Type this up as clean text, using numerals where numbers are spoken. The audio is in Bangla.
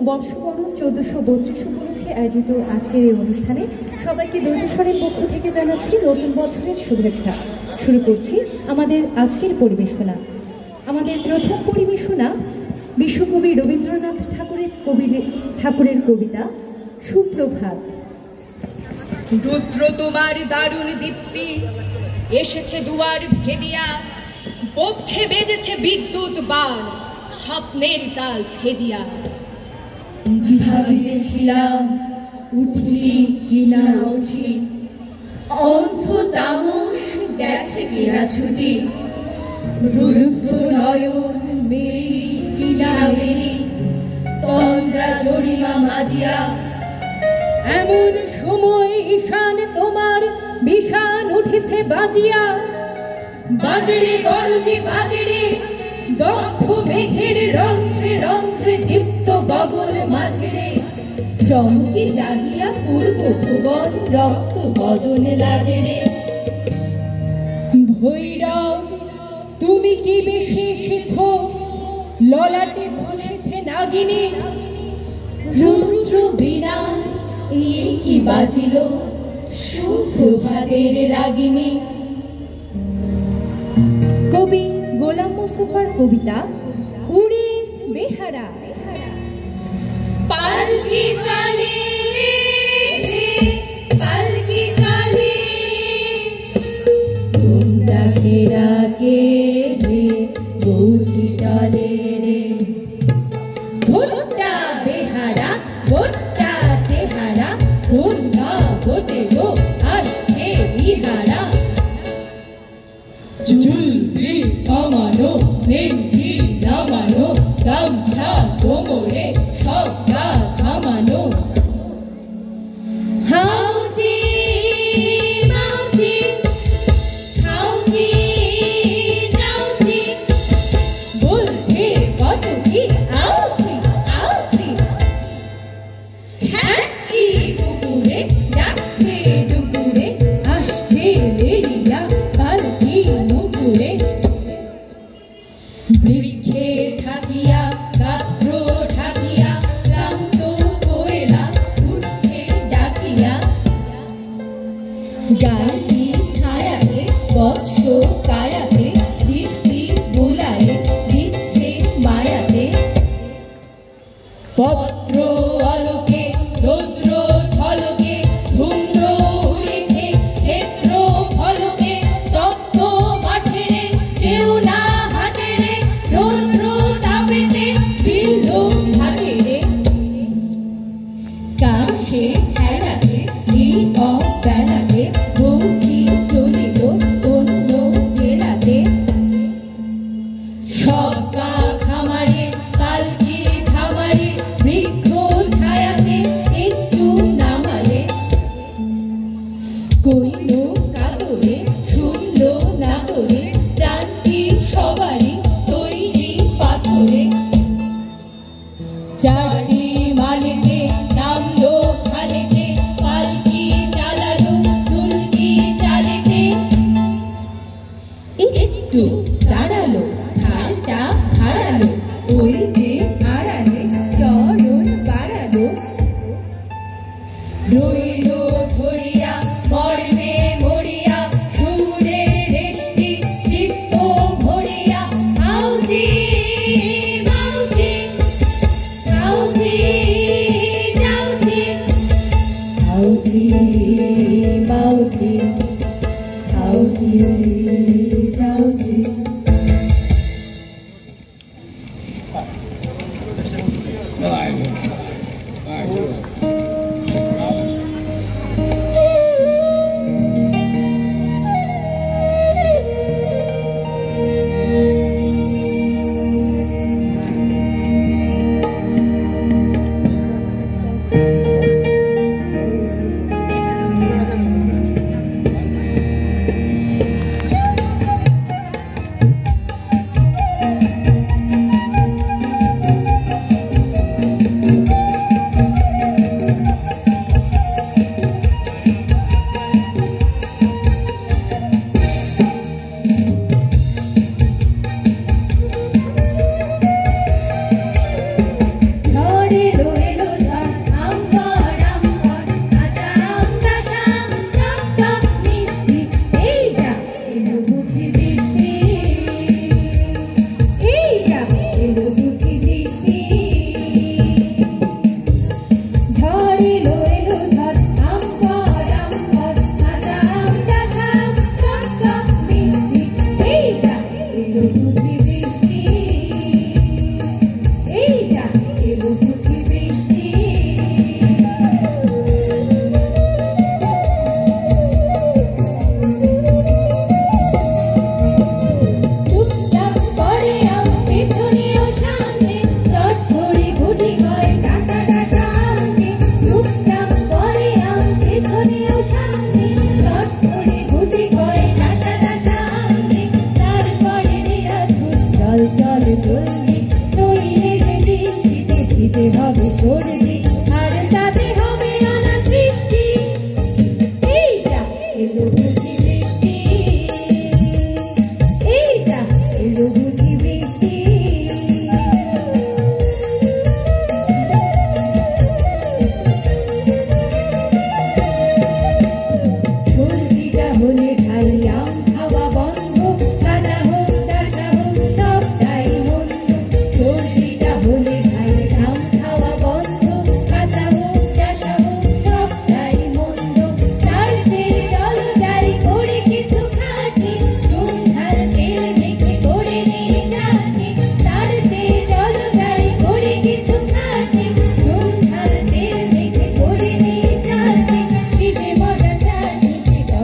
বর্ষবরণ 1432 উপলক্ষে আয়োজিত আজকের এই অনুষ্ঠানে সবাইকে দৈতস্বরের পক্ষ থেকে জানাচ্ছি নতুন বছরের শুভেচ্ছা। শুরু করছি আমাদের আজকের পরিবেশনা। আমাদের প্রথম পরিবেশনা বিশ্বকবি রবীন্দ্রনাথ ঠাকুরের কবিতা সুপ্রভাত। রুদ্র তোমার দারুণ দীপ্তি এসেছে দুয়ার ভেদিয়া, পক্ষে বেজেছে বিদ্যুৎ বাণ, স্বপ্নের জাল ছেদিয়া। ভাবিতেছিলাম উঠি কিনা উঠি, অন্ধ তামস গেছে কিনা ছুটি, রুদ্র নয়ন মেরি কিনা মেরি, তন্দ্রা জড়িমা মাজিয়া। এমন সময় ঈশান তোমার বিষান উঠেছে বাজিয়া। বাজরে গরজি বাজরে, দক্ষ মেঘের রন্ধ্রে রন্ধ্রে দীপ্ত গগন মাঝেরে, চমকে জাগিয়া পূর্ব ভুবন রক্ত বদন লাজেরে। ভৈরব তুমি কি বেশে এসেছ, ললাটে বসেছে নাগিনী। রুদ্র বীণা এই কি বাজিল, সুপ্রভাতের রাগিনী। কবি গোলাম মোস্তফার কবিতা উড়ে বেহারা। পালকি চলে রে পালকি চলে, গুন্ডা ঘেরা কে রে বুঝি টলে রে। ভুট্টা বেহারা ভুট্টা চেহারা, গুন্ডা হতে গো আসছে ইহারা। জুলবি আমানো নেঙ্গি নামানো, গামছা কোমরে সবটা থামানো। হাউজি মাউজি হাউজি নাউজি, বলছে কত কি আউজি আউজি। হ্যাঁ কি পুকুরে যাচ্ছে দুপুরে, আসছে লেলিয়া পালকি মুকুরে। বৃক্ষে থাকিয়া গাত্র ঢাকিয়া, ক্লান্ত কোয়েলা উঠছে ডাকিয়া। গাড়ি ছায়াতে বৎস কায়াতে, দীপ্তি বোলায়ে দিচ্ছে মায়াতে। পত্র আলোকে রৌদ্র ঝলকে, ধুম্র উড়েছে ক্ষেত্র ফলকে। তপ্ত মাঠেরে কেউ না হাটেরে, রৌদ্র তাপেতে বিল্ল ঘাটেরে। কাশে হেলাতে এই অবেলাতে, বংশী চলিল অন্য জেলাতে। সব্বা খামারে পালকি খামারে, বৃক্ষ ছায়াতে একটু নামারে। কইল কাতরে শুনল না তোরে, প্রাণটি সবারই তৈরি পাথরে। চারটি মালেতে নামলো খালেতে, পালকি চালালো চুলকি চালেতে। একটু দাঁড়ালো ঢালটা হারালো, ওই যে আড়ালে চরণ বাড়ালো। রইল ছড়িয়া মর্মে মরিয়া, সুরের রেশটি চিত্ত ভরিয়া। হাউজি মাউজি হাউজি ভোর দিকে